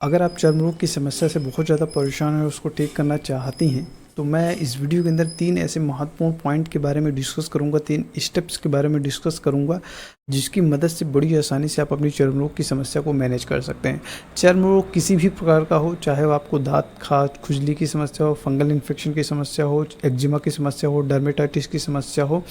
अगर आप चर्म रोग की समस्या से बहुत ज़्यादा परेशान हैं और उसको ठीक करना चाहती हैं, तो मैं इस वीडियो के अंदर 3 ऐसे महत्वपूर्ण पॉइंट के बारे में डिस्कस करूँगा, 3 स्टेप्स के बारे में डिस्कस करूँगा, जिसकी मदद से बड़ी आसानी से आप अपनी चर्म रोग की समस्या को मैनेज कर सकते हैं। चर्म रोग किसी भी प्रकार का हो, चाहे वो आपको दाँत, खाज, खुजली की समस्या हो, फंगल इन्फेक्शन की समस्या हो, एक्जिमा की समस्या हो, डर्मेटाइटिस की समस्या हो,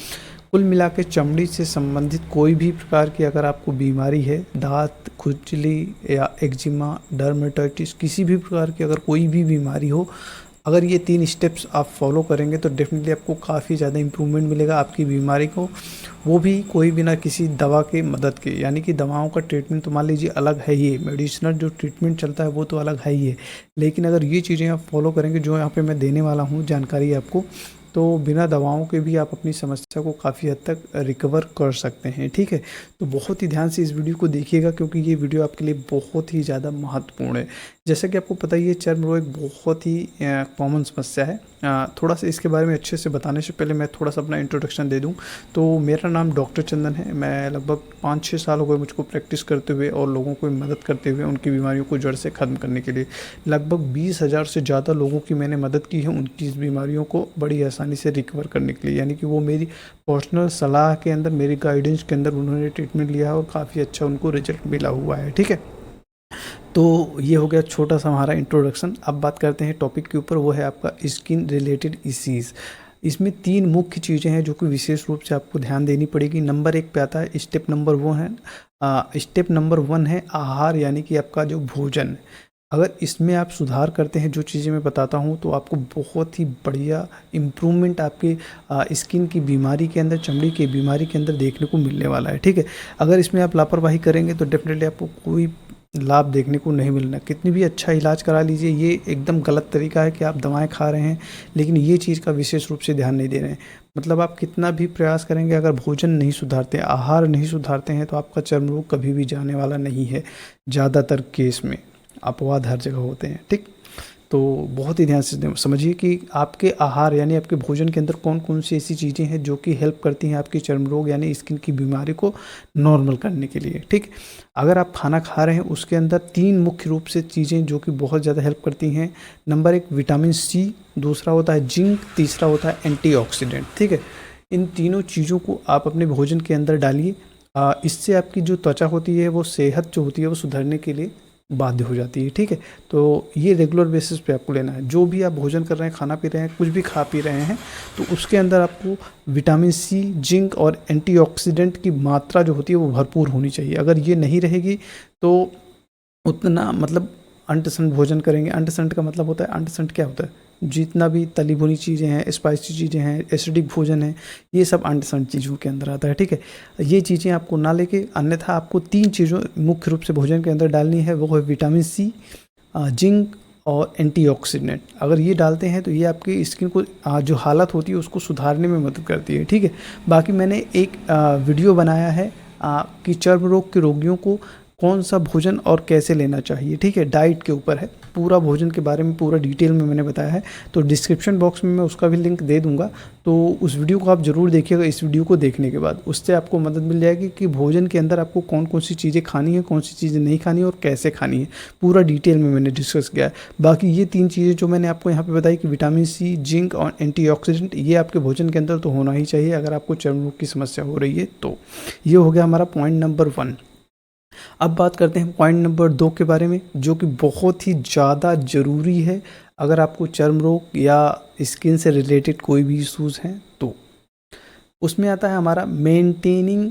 कुल मिला के चमड़ी से संबंधित कोई भी प्रकार की अगर आपको बीमारी है, दाँत, खुजली या एक्जिमा, डर्मेटाइटिस, किसी भी प्रकार की अगर कोई भी बीमारी हो, अगर ये 3 स्टेप्स आप फॉलो करेंगे तो डेफिनेटली आपको काफ़ी ज़्यादा इम्प्रूवमेंट मिलेगा आपकी बीमारी को, वो भी कोई बिना किसी दवा के मदद के। यानी कि दवाओं का ट्रीटमेंट तो मान लीजिए अलग है ही, मेडिसिनल जो ट्रीटमेंट चलता है वो तो अलग है ही है, लेकिन अगर ये चीज़ें आप फॉलो करेंगे जो यहाँ पे मैं देने वाला हूँ जानकारी आपको, तो बिना दवाओं के भी आप अपनी समस्या को काफ़ी हद तक रिकवर कर सकते हैं। ठीक है, तो बहुत ही ध्यान से इस वीडियो को देखिएगा क्योंकि ये वीडियो आपके लिए बहुत ही ज़्यादा महत्वपूर्ण है। जैसा कि आपको पता ही है, चर्म रोग एक बहुत ही कॉमन समस्या है। थोड़ा सा इसके बारे में अच्छे से बताने से पहले मैं थोड़ा सा अपना इंट्रोडक्शन दे दूं। तो मेरा नाम डॉक्टर चंदन है। मैं लगभग 5-6 साल हो गए मुझको प्रैक्टिस करते हुए और लोगों को मदद करते हुए उनकी बीमारियों को जड़ से ख़त्म करने के लिए। लगभग 20,000 से ज़्यादा लोगों की मैंने मदद की है उनकी इस बीमारियों को बड़ी आसानी से रिकवर करने के लिए। यानी कि वो मेरी पर्सनल सलाह के अंदर, मेरी गाइडेंस के अंदर उन्होंने ट्रीटमेंट लिया है और काफ़ी अच्छा उनको रिजल्ट मिला हुआ है। ठीक है, तो ये हो गया छोटा सा हमारा इंट्रोडक्शन। अब बात करते हैं टॉपिक के ऊपर, वो है आपका स्किन रिलेटेड डिसीज़। इसमें 3 मुख्य चीज़ें हैं जो कि विशेष रूप से आपको ध्यान देनी पड़ेगी। नंबर 1 पे आता है स्टेप नंबर 1 है आहार, यानी कि आपका जो भोजन। अगर इसमें आप सुधार करते हैं, जो चीज़ें मैं बताता हूँ, तो आपको बहुत ही बढ़िया इम्प्रूवमेंट आपके स्किन की बीमारी के अंदर, चमड़ी की बीमारी के अंदर देखने को मिलने वाला है। ठीक है, अगर इसमें आप लापरवाही करेंगे तो डेफिनेटली आपको कोई लाभ देखने को नहीं मिलना। कितनी भी अच्छा इलाज करा लीजिए, ये एकदम गलत तरीका है कि आप दवाएं खा रहे हैं लेकिन ये चीज़ का विशेष रूप से ध्यान नहीं दे रहे हैं। मतलब आप कितना भी प्रयास करेंगे, अगर भोजन नहीं सुधारते, आहार नहीं सुधारते हैं, तो आपका चर्म रोग कभी भी जाने वाला नहीं है। ज़्यादातर केस में अपवाद हर जगह होते हैं। ठीक, तो बहुत ही ध्यान से समझिए कि आपके आहार यानी आपके भोजन के अंदर कौन कौन सी ऐसी चीज़ें हैं जो कि हेल्प करती हैं आपकी चर्म रोग यानी स्किन की बीमारी को नॉर्मल करने के लिए। ठीक, अगर आप खाना खा रहे हैं उसके अंदर 3 मुख्य रूप से चीज़ें जो कि बहुत ज़्यादा हेल्प करती हैं। नंबर 1 विटामिन सी, दूसरा होता है जिंक, तीसरा होता है एंटीऑक्सीडेंट। ठीक है, इन तीनों चीज़ों को आप अपने भोजन के अंदर डालिए। इससे आपकी जो त्वचा होती है, वो सेहत जो होती है वो सुधरने के लिए बाध्य हो जाती है। ठीक है, तो ये रेगुलर बेसिस पे आपको लेना है। जो भी आप भोजन कर रहे हैं, खाना पी रहे हैं, कुछ भी खा पी रहे हैं, तो उसके अंदर आपको विटामिन सी, जिंक और एंटीऑक्सीडेंट की मात्रा जो होती है वो भरपूर होनी चाहिए। अगर ये नहीं रहेगी तो उतना मतलब अंटसंट भोजन करेंगे। अंटसंट का मतलब होता है, अंटसंट क्या होता है, जितना भी तली भुनी चीज़ें हैं, स्पाइसी चीज़ें हैं, एसिडिक भोजन है, ये सब अंटसंट चीज़ों के अंदर आता है। ठीक है, ये चीज़ें आपको ना लेके, अन्यथा आपको 3 चीज़ों मुख्य रूप से भोजन के अंदर डालनी है। वो है विटामिन सी, जिंक और एंटीऑक्सीडेंट। अगर ये डालते हैं तो ये आपकी स्किन को जो हालत होती है उसको सुधारने में मदद करती है। ठीक है, बाकी मैंने एक वीडियो बनाया है कि चर्म रोग के रोगियों को कौन सा भोजन और कैसे लेना चाहिए। ठीक है, डाइट के ऊपर है, पूरा भोजन के बारे में पूरा डिटेल में मैंने बताया है, तो डिस्क्रिप्शन बॉक्स में मैं उसका भी लिंक दे दूंगा। तो उस वीडियो को आप ज़रूर देखिएगा। इस वीडियो को देखने के बाद उससे आपको मदद मिल जाएगी कि भोजन के अंदर आपको कौन कौन सी चीज़ें खानी है, कौन सी चीज़ें नहीं खानी है और कैसे खानी है, पूरा डिटेल में मैंने डिस्कस किया है। बाकी ये 3 चीज़ें जो मैंने आपको यहाँ पर बताई कि विटामिन सी, जिंक और एंटीऑक्सीडेंट, ये आपके भोजन के अंदर तो होना ही चाहिए अगर आपको चर्म रोग की समस्या हो रही है। तो ये हो गया हमारा पॉइंट नंबर 1। अब बात करते हैं पॉइंट नंबर 2 के बारे में, जो कि बहुत ही ज़्यादा ज़रूरी है अगर आपको चर्म रोग या स्किन से रिलेटेड कोई भी इश्यूज़ हैं तो। उसमें आता है हमारा मेंटेनिंग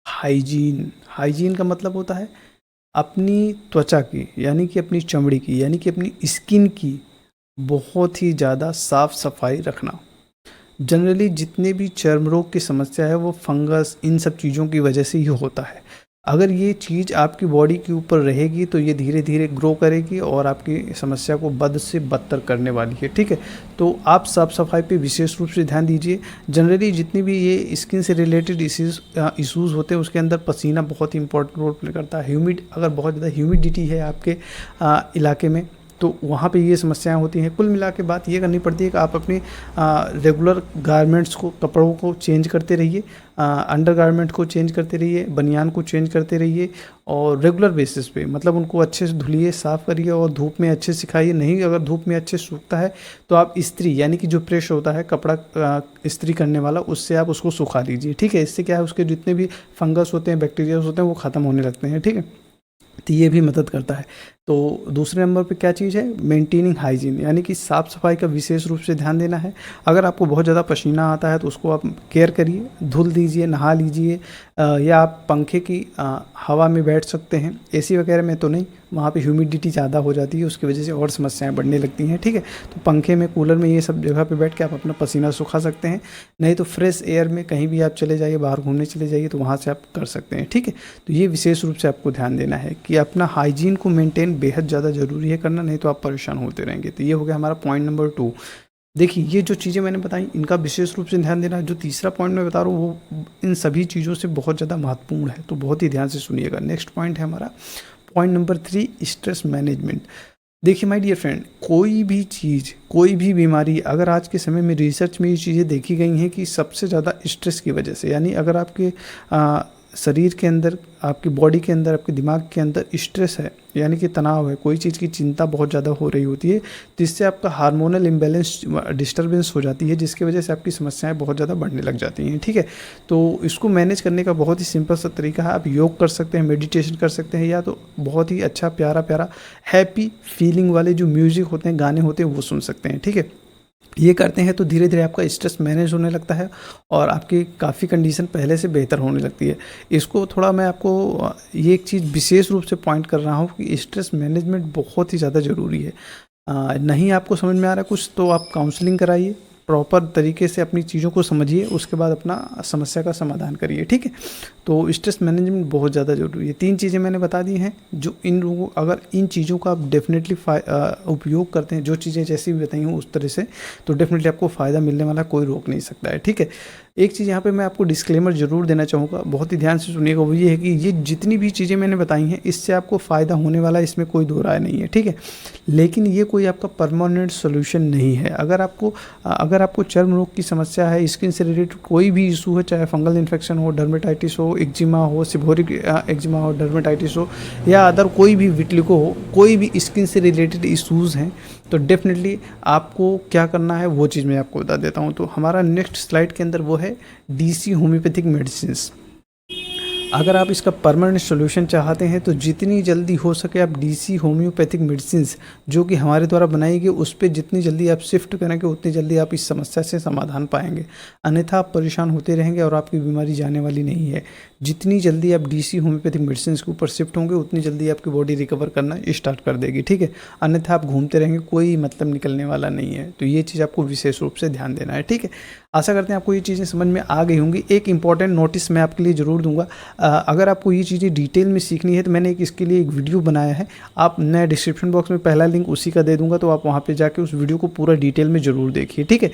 हाइजीन। हाइजीन का मतलब होता है अपनी त्वचा की, यानी कि अपनी चमड़ी की, यानी कि अपनी स्किन की बहुत ही ज़्यादा साफ सफाई रखना। जनरली जितने भी चर्म रोग की समस्या है वो फंगस, इन सब चीज़ों की वजह से ही होता है। अगर ये चीज़ आपकी बॉडी के ऊपर रहेगी तो ये धीरे धीरे ग्रो करेगी और आपकी समस्या को बद से बदतर करने वाली है। ठीक है, तो आप साफ सफाई पे विशेष रूप से ध्यान दीजिए। जनरली जितनी भी ये स्किन से रिलेटेड इश्यूज़ होते हैं उसके अंदर पसीना बहुत ही इंपॉर्टेंट रोल प्ले करता है। अगर बहुत ज़्यादा ह्यूमिडिटी है आपके इलाके में तो वहाँ पे ये समस्याएं होती हैं। कुल मिला के बात ये करनी पड़ती है कि आप अपने रेगुलर गारमेंट्स को, कपड़ों को चेंज करते रहिए, अंडर गारमेंट को चेंज करते रहिए, बनियान को चेंज करते रहिए और रेगुलर बेसिस पे, मतलब उनको अच्छे से धुलिए, साफ़ करिए और धूप में अच्छे से सिखाइए। नहीं अगर धूप में अच्छे से सूखता है तो आप इस्त्री, यानी कि जो प्रेस होता है कपड़ा इस्त्री करने वाला, उससे आप उसको सुखा लीजिए, ठीक है। इससे क्या है, उसके जितने भी फंगस होते हैं, बैक्टीरिया होते हैं, वो ख़त्म होने लगते हैं, ठीक है। तो ये भी मदद करता है। तो दूसरे नंबर पे क्या चीज़ है, मेंटेनिंग हाइजीन, यानी कि साफ़ सफाई का विशेष रूप से ध्यान देना है। अगर आपको बहुत ज़्यादा पसीना आता है तो उसको आप केयर करिए, धुल दीजिए, नहा लीजिए, या आप पंखे की हवा में बैठ सकते हैं, एसी वगैरह में तो नहीं, वहाँ पे ह्यूमिडिटी ज़्यादा हो जाती है, उसकी वजह से और समस्याएं बढ़ने लगती हैं, ठीक है। तो पंखे में, कूलर में, ये सब जगह पे बैठ के आप अपना पसीना सुखा सकते हैं। नहीं तो फ्रेश एयर में कहीं भी आप चले जाइए, बाहर घूमने चले जाइए, तो वहाँ से आप कर सकते हैं, ठीक है। तो ये विशेष रूप से आपको ध्यान देना है कि अपना हाइजीन को मेंटेन बेहद ज़्यादा ज़रूरी है करना, नहीं तो आप परेशान होते रहेंगे। तो ये हो गया हमारा पॉइंट नंबर 2। देखिए ये जो चीज़ें मैंने बताई, इनका विशेष रूप से ध्यान देना। जो तीसरा पॉइंट मैं बता रहा हूँ वो इन सभी चीज़ों से बहुत ज़्यादा महत्वपूर्ण है, तो बहुत ही ध्यान से सुनिएगा। नेक्स्ट पॉइंट है हमारा पॉइंट नंबर 3, स्ट्रेस मैनेजमेंट। देखिए माय डियर फ्रेंड, कोई भी चीज़, कोई भी बीमारी, अगर आज के समय में रिसर्च में ये चीज़ें देखी गई हैं कि सबसे ज़्यादा स्ट्रेस की वजह से, यानी अगर आपके शरीर के अंदर, आपकी बॉडी के अंदर, आपके दिमाग के अंदर स्ट्रेस है, यानी कि तनाव है, कोई चीज़ की चिंता बहुत ज़्यादा हो रही होती है, जिससे आपका हार्मोनल इम्बैलेंस, डिस्टर्बेंस हो जाती है, जिसकी वजह से आपकी समस्याएं बहुत ज़्यादा बढ़ने लग जाती हैं, ठीक है। तो इसको मैनेज करने का बहुत ही सिंपल सा तरीका है। आप योग कर सकते हैं, मेडिटेशन कर सकते हैं, या तो बहुत ही अच्छा प्यारा प्यारा हैप्पी फीलिंग वाले जो म्यूज़िक होते हैं, गाने होते हैं, वो सुन सकते हैं, ठीक है। ये करते हैं तो धीरे धीरे आपका स्ट्रेस मैनेज होने लगता है और आपकी काफ़ी कंडीशन पहले से बेहतर होने लगती है। इसको थोड़ा मैं आपको ये एक चीज़ विशेष रूप से पॉइंट कर रहा हूँ कि स्ट्रेस मैनेजमेंट बहुत ही ज़्यादा ज़रूरी है। नहीं आपको समझ में आ रहा है कुछ, तो आप काउंसलिंग कराइए, प्रॉपर तरीके से अपनी चीज़ों को समझिए, उसके बाद अपना समस्या का समाधान करिए, ठीक है। तो स्ट्रेस मैनेजमेंट बहुत ज़्यादा ज़रूरी है। 3 चीज़ें मैंने बता दी हैं, जो इन लोगों, अगर इन चीज़ों का आप डेफिनेटली उपयोग करते हैं, जो चीज़ें जैसी भी बताई हूँ उस तरह से, तो डेफिनेटली आपको फ़ायदा मिलने वाला, कोई रोक नहीं सकता है, ठीक है। एक चीज़ यहाँ पे मैं आपको डिस्क्लेमर ज़रूर देना चाहूँगा, बहुत ही ध्यान से सुनिएगा, वो ये है कि ये जितनी भी चीज़ें मैंने बताई हैं, इससे आपको फ़ायदा होने वाला है, इसमें कोई दो राय नहीं है, ठीक है। लेकिन ये कोई आपका परमानेंट सोल्यूशन नहीं है। अगर आपको चर्म रोग की समस्या है, स्किन से रिलेटेड कोई भी इशू है, चाहे फंगल इन्फेक्शन हो, डर्मेटाइटिस हो, एक्जिमा हो, सिबोरिक एक्जिमा हो, डर्मेटाइटिस हो, या अदर कोई भी विटलिगो हो, कोई भी स्किन से रिलेटेड इशूज़ हैं, तो डेफिनेटली आपको क्या करना है वो चीज़ मैं आपको बता देता हूँ। तो हमारा नेक्स्ट स्लाइड के अंदर वो है डीसी होम्योपैथिक मेडिसिन्स। अगर आप इसका परमानेंट सोल्यूशन चाहते हैं तो जितनी जल्दी हो सके आप डीसी होम्योपैथिक मेडिसिन्स जो कि हमारे द्वारा बनाई गई, उस पर जितनी जल्दी आप शिफ्ट करेंगे उतनी जल्दी आप इस समस्या से समाधान पाएंगे। अन्यथा आप परेशान होते रहेंगे और आपकी बीमारी जाने वाली नहीं है। जितनी जल्दी आप डीसी होम्योपैथिक मेडिसिन्स के ऊपर शिफ्ट होंगे उतनी जल्दी आपकी बॉडी रिकवर करना स्टार्ट कर देगी, ठीक है। अन्यथा आप घूमते रहेंगे, कोई मतलब निकलने वाला नहीं है। तो ये चीज़ आपको विशेष रूप से ध्यान देना है, ठीक है। आशा करते हैं आपको ये चीज़ें समझ में आ गई होंगी। एक इंपॉर्टेंट नोटिस मैं आपके लिए ज़रूर दूंगा, अगर आपको ये चीज़ें डिटेल में सीखनी है तो मैंने इसके लिए एक वीडियो बनाया है, आप मैं डिस्क्रिप्शन बॉक्स में पहला लिंक उसी का दे दूंगा, तो आप वहाँ पे जाके उस वीडियो को पूरा डिटेल में ज़रूर देखिए, ठीक है।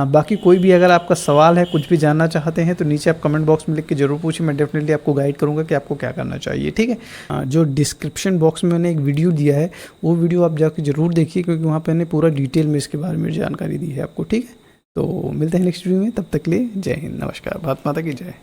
बाकी कोई भी अगर आपका सवाल है, कुछ भी जानना चाहते हैं तो नीचे आप कमेंट बॉक्स में लिख के ज़रूर पूछिए, मैं डेफिनेटली आपको गाइड करूँगा कि आपको क्या करना चाहिए, ठीक है। जो डिस्क्रिप्शन बॉक्स में मैंने एक वीडियो दिया है वो वीडियो आप जाके ज़रूर देखिए, क्योंकि वहाँ पर मैंने पूरा डिटेल में इसके बारे में जानकारी दी है आपको, ठीक है। तो मिलते हैं नेक्स्ट वीडियो में, तब तक के लिए जय हिंद, नमस्कार, भारत माता की जय।